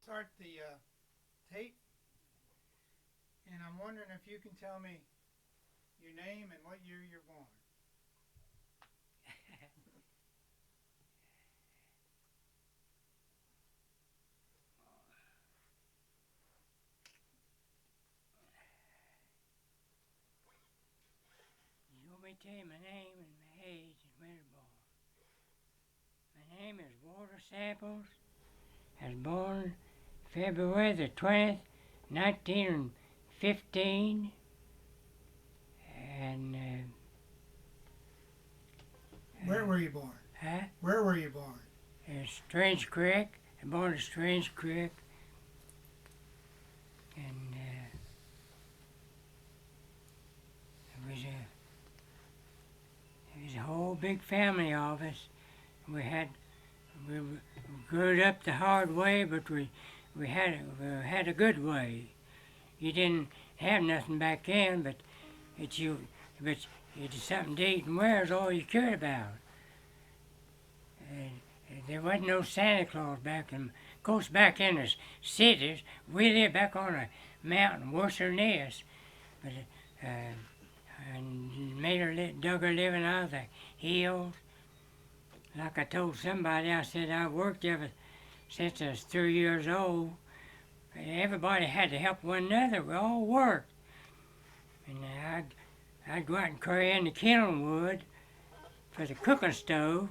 start the tape, and I'm wondering if you can tell me your name and what year you're born. You want me to tell you my name and my age and where I was born? My name is Walter Samples. I was born February the 20th, 1915, and Where were you born? huh? Where were you born? Strange Creek. I was born in Strange Creek, and it was a whole big family of us. We had we grew up the hard way, but we had a good way. You didn't have nothing back then, but you but it's something to eat and wear is all you cared about. There wasn't no Santa Claus back in, of course, back in the cities. We lived back on a mountain worse than this, but and dug her living out of the hills. Like I told somebody, I said I worked ever since I was 3 years old. Everybody had to help one another. We all worked. And I'd go out and carry in the kiln wood for the cooking stove.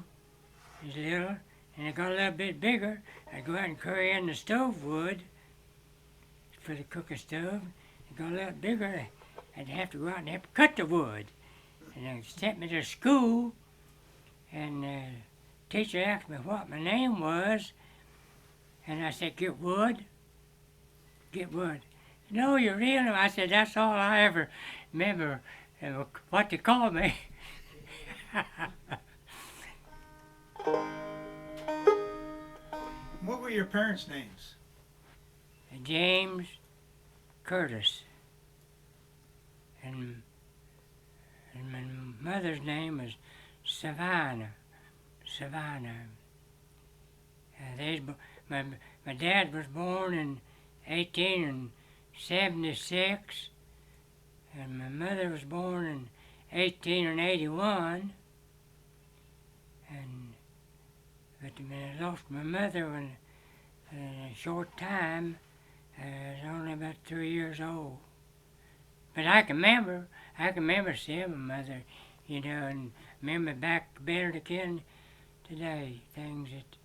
It was little, and it got a little bit bigger. I'd go out and carry in the stove wood for the cooking stove. It got a little bigger. I'd have to go out and have to cut the wood. And they sent me to school, and the teacher asked me what my name was, and I said, "Get wood, get wood." "No, your real name?" I said, "That's all I ever remember what they called me." What were your parents' names? James Curtis. And my mother's name was Savannah. Savannah. My dad was born in 1876, and my mother was born in 1881. But I lost my mother in a short time. I was only about 3 years old. But I can remember seeing my mother, and remember back better again today, things that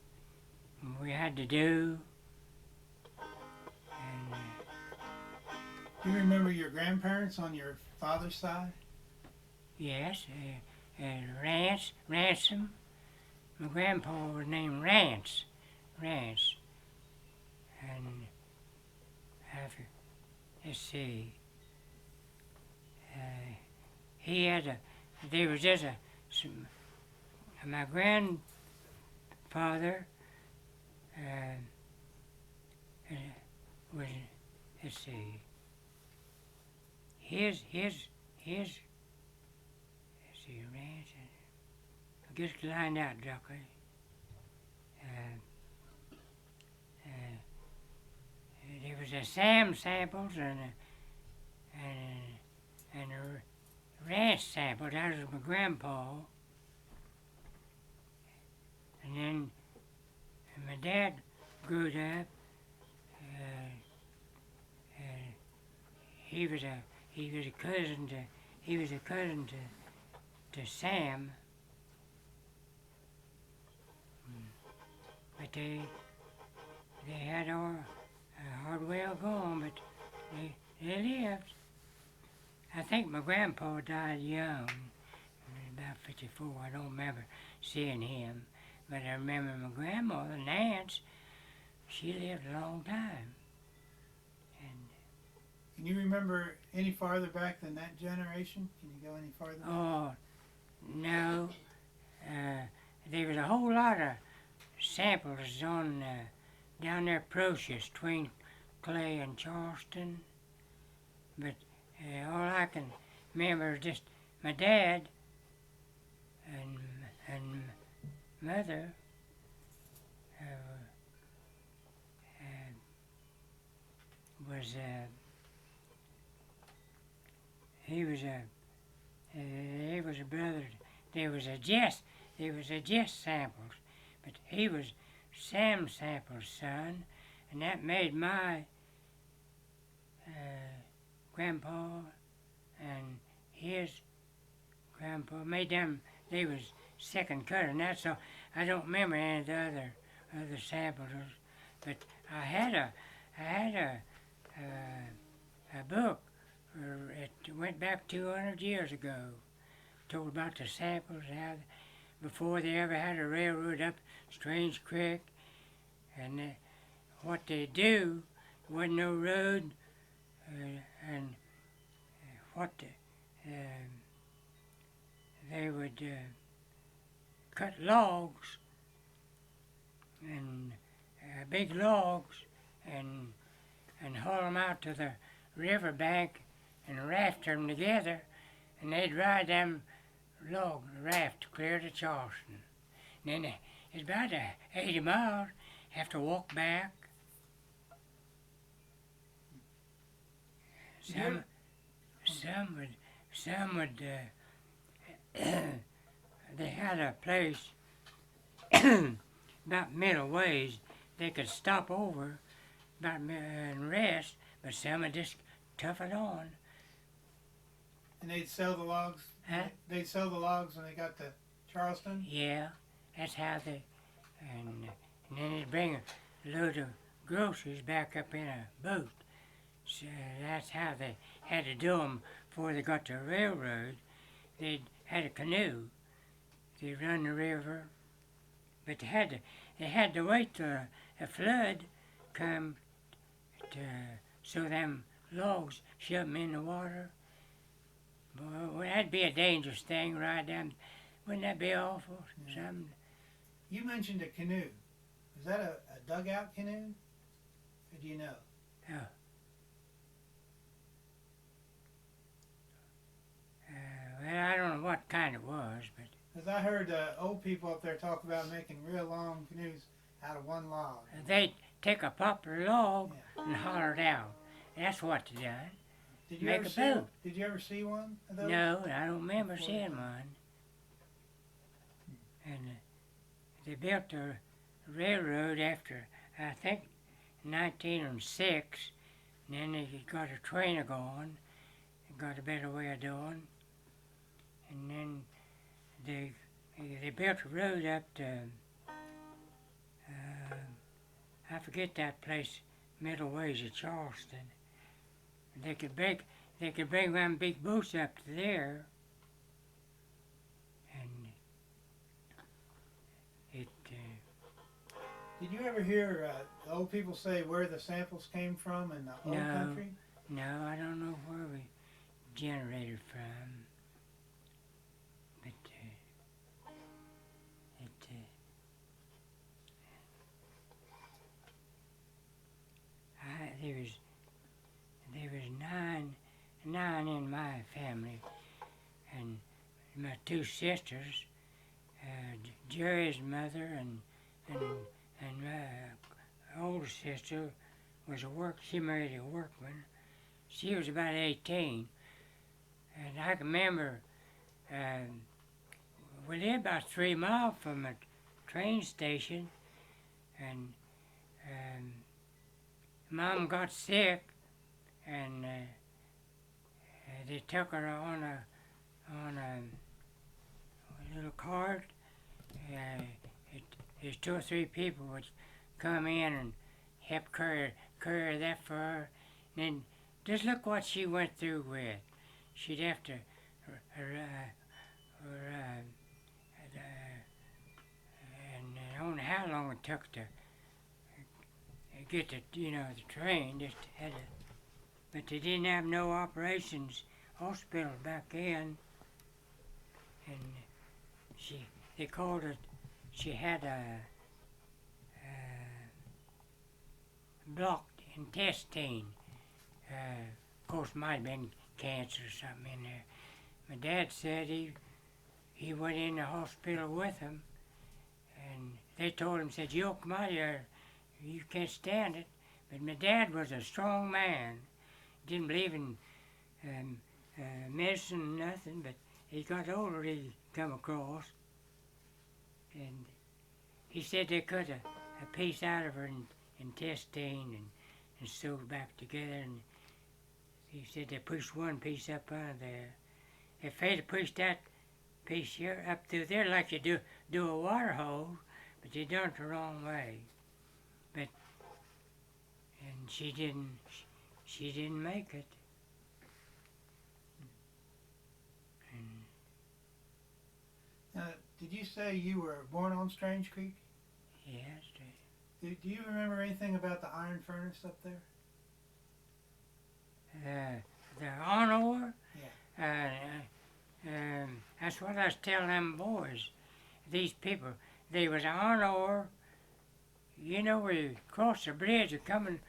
we had to do. And Do you remember your grandparents on your father's side? yes, Ransom. My grandpa was named Rance. Rance. And let's see. He had there was just my grandfather uh, uh, was, let's see, let's see, ranch, I guess lined out, Ducker. Uh, uh, there was a Sam Samples and a ranch sample. That was my grandpa. And then my dad grew up. Uh, uh, he was a cousin to Sam. But they had all a hard way of going, but they lived. I think my grandpa died young, about 54. I don't remember seeing him, but I remember my grandmother, Nance. She lived a long time. And Can you remember any farther back than that generation? Can you go any farther back? oh no, uh, there was a whole lot of samples on down there, Procius, between Clay and Charleston. But all I can remember is just my dad and mother. Uh, was he was a brother. There was a Jess Samples, but he was Sam Samples' son, and that made my grandpa and his grandpa made them. They was second cousin. That's all. I don't remember any of the other Samples, but I had a book. It went back 200 years ago. Told about the Samples, how before they ever had a railroad up Strange Creek, and what they do, there wasn't no road, and what they would cut logs, and big logs, and haul them out to the riverbank and raft them together, and they'd ride them log raft clear to Charleston. And then it's about 80 miles. Have to walk back. Some would. They had a place about middle ways. They could stop over and rest, but some would just tough it on. And they'd sell the logs. Huh? They'd sell the logs when they got to Charleston. Yeah, that's how they. And then they'd bring a load of groceries back up in a boat. So that's how they had to do them before they got to the railroad. They had a canoe. They run the river, but they had to wait till a flood come to so them logs shove them in the water. Boy, that'd be a dangerous thing right down. Wouldn't that be awful? Yeah. You mentioned a canoe. Is that a dugout canoe? Or do you know? Oh. Well, I don't know what kind it was, but... Because I heard old people up there talk about making real long canoes out of one log. They'd take a poplar log Yeah. and holler it out. That's what they done. Did you Make ever a see? boat. Did you ever see one of those? No, I don't remember seeing one. And they built the railroad after, I think, 1906. And then they got a train going and got a better way of doing. And then they built a road up to, I forget that place, middle ways of Charleston. They could bring one big boats up to there, and it. Did you ever hear the old people say where the samples came from in the old No. country? No, I don't know where we generated from, but there was nine in my family, and my two sisters, Jerry's mother and my older sister was she married a workman. She was about 18, and I can remember we lived about 3 miles from a train station, and Mom got sick, and they took her on a little cart. There's 2 or 3 people would come in and help carry that for her. And then just look what she went through with. She'd have to and I don't know how long it took to get the train. Just had to, but they didn't have no operations hospital back in, and they called it. She had a blocked intestine. Of course, might have been cancer or something in there. My dad said he went in the hospital with them, and they told him, said, "You'll come out of here. You can't stand it." But my dad was a strong man. Didn't believe in medicine, nothing, but he got older, he come across. And he said they cut a piece out of her intestine and sewed back together. And he said they pushed one piece up out of there. If they'd have pushed that piece here up through there like you do a water hose, but they done it the wrong way. But and she didn't make it. And Now, did you say you were born on Strange Creek? yes, Do you remember anything about the iron furnace up there? the iron ore. Yeah. That's what I was telling them boys. These people, there was an iron ore. You know where you cross the bridge, you're coming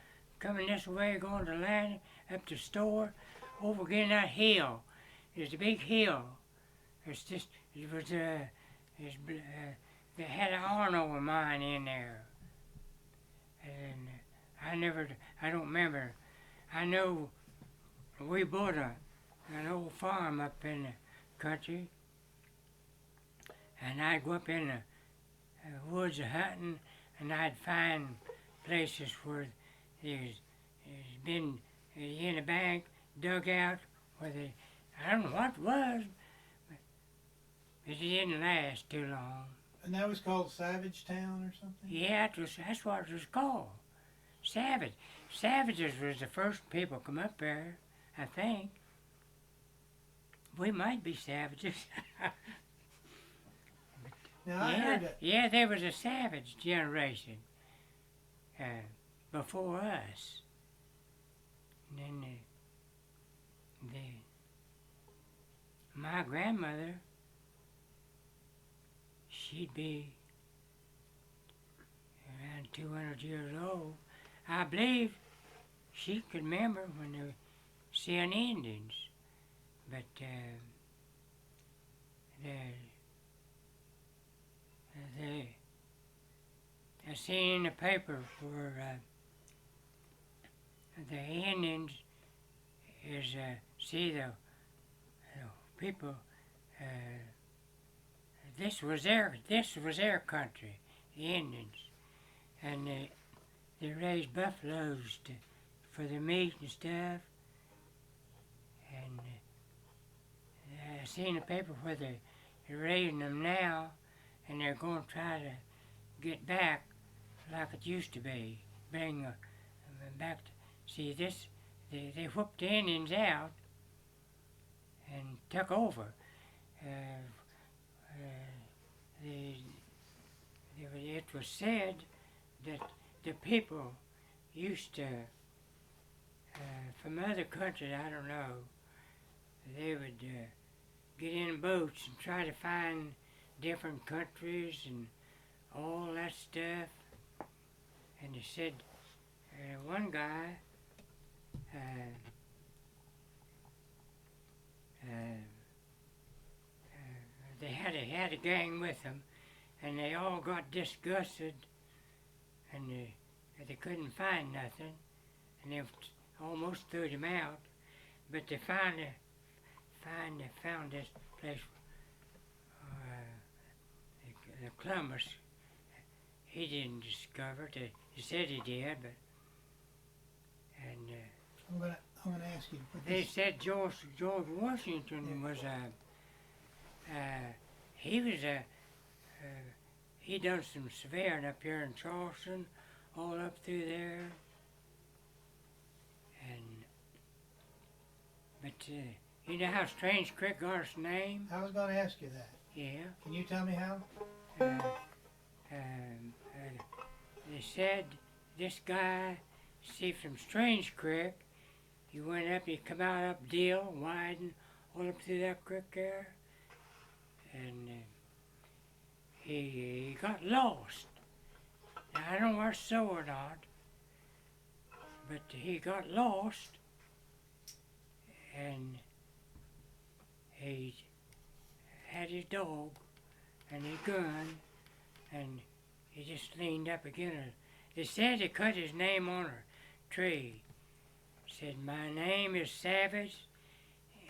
this way, going to land up the store, over again that hill. There's a big hill. It's just it was they had an iron ore mine in there, and I don't remember. I know we bought an old farm up in the country, and I'd go up in the woods hunting, and I'd find places where there's been in a bank dug out where I don't know what it was, but it didn't last too long. And that was called Savage Town or something? Yeah, that's what it was called. Savage. Savages was the first people come up there, I think. We might be savages. Now, I heard that. Yeah, there was a savage generation before us. And then my grandmother, she'd be around 200 years old. I believe she could remember when they were seeing Indians, but I seen in the paper where the Indians is the people. This was their country, the Indians, and they raised buffaloes for the meat and stuff. And I seen in the paper where they're raising them now, and they're going to try to get back like it used to be, bring them back. See this, they whooped the Indians out and took over. It was said that the people used to, from other countries, I don't know, they would get in boats and try to find different countries and all that stuff. And they said one guy they had a gang with them, and they all got disgusted, and they couldn't find nothing, and they almost threw them out. But they finally found this place, the Columbus. He didn't discover it. He said he did, but and I'm gonna ask you to put they this. said George Washington was he done some surveying up here in Charleston, all up through there, but you know how Strange Creek got its name? I was gonna ask you that. Yeah. Can you tell me how? They said this guy, see, from Strange Creek, you went up, you come out up Deal, Wyden, all up through that creek there, and he got lost. Now, I don't know where so or not, but he got lost, and he had his dog and his gun, and he just leaned up against her. They said they cut his name on her tree. Said, "My name is Savage,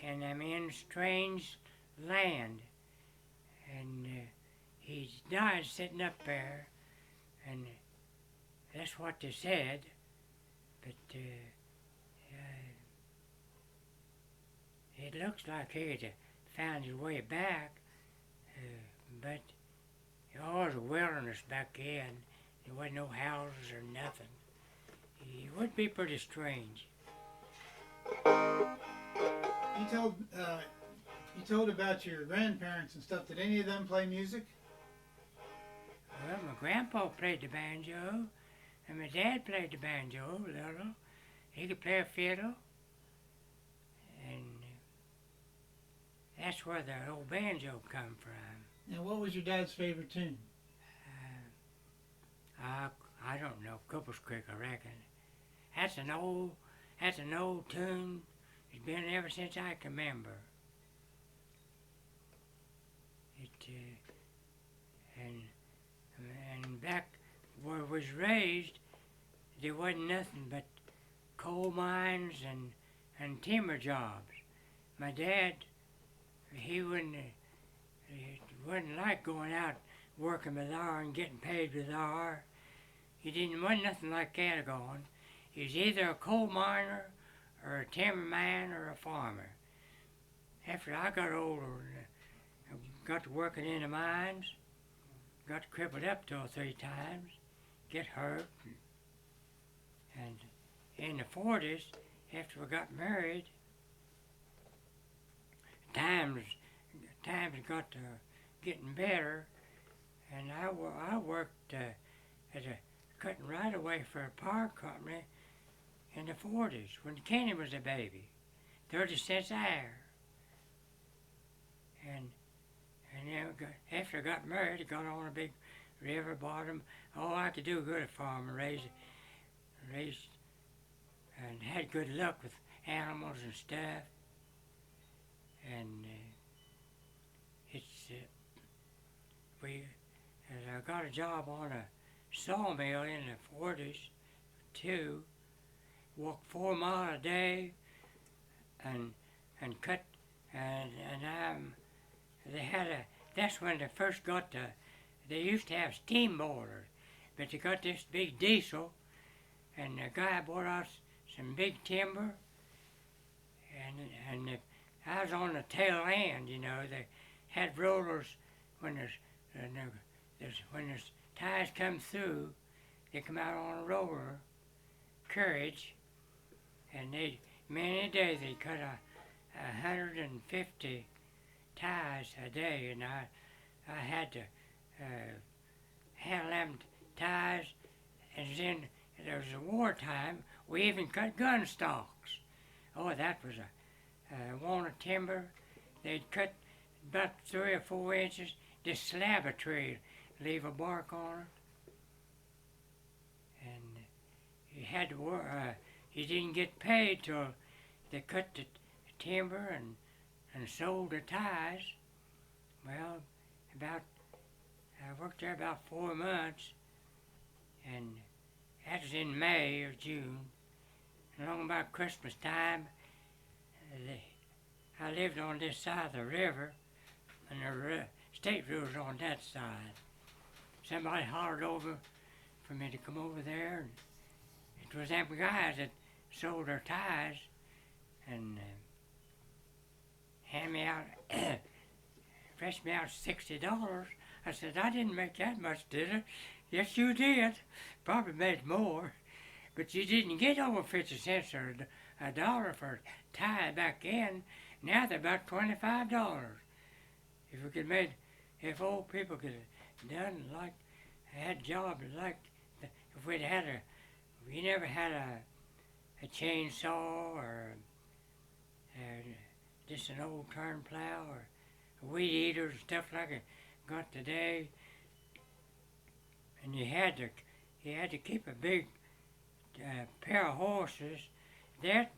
and I'm in strange land." And he died sitting up there, and that's what they said. But it looks like he had found his way back, but it was a wilderness back then. There wasn't no houses or nothing. It would be pretty strange. You told about your grandparents and stuff. Did any of them play music? Well, my grandpa played the banjo, and my dad played the banjo a little. He could play a fiddle, and that's where the old banjo come from. Now, what was your dad's favorite tune? I don't know, Cooper's Creek, I reckon. That's an old tune. It's been ever since I can remember. And back where I was raised, there wasn't nothing but coal mines and timber jobs. My dad, he wouldn't like going out working with R and getting paid with R. Wasn't nothing like that going. He was either a coal miner or a timberman or a farmer. After I got older and got to working in the mines, got crippled up 2 or 3 times, get hurt, and in the 40s, after we got married, times got to getting better, and I worked as a cutting right away for a power company in the 40s when Kenny was a baby, 30 cents an hour. And then after I got married, I got on a big river bottom. All I could do good at farming, raised and had good luck with animals and stuff. And I got a job on a sawmill in the 40s too. Walked 4 miles a day and cut and that's when they first got they used to have steam boilers, but they got this big diesel, and the guy brought us some big timber, and I was on the tail end, they had rollers when the ties come through, they come out on a roller carriage, and many days they cut 150 ties a day, and I had to handle them ties, and then there was a wartime, we even cut gun stocks. Oh, that was a want of timber. They'd cut about 3 or 4 inches, just slab a tree, leave a bark on it. And you had to work, you didn't get paid till they cut the timber and sold the ties. Well, I worked there about 4 months, and that was in May or June. And along about Christmas time, I lived on this side of the river, and the state road was on that side. Somebody hollered over for me to come over there, and it was them guys that sold their ties, and fetched me out $60. I said, "I didn't make that much, did I?" "Yes, you did. Probably made more. But you didn't get over 50 cents or a dollar for a tie back then. Now they're about $25. If old people could have done had jobs like, if we never had a chainsaw or just an old turn plow or a weed eater and stuff like it got today, and you had to keep a big pair of horses. They're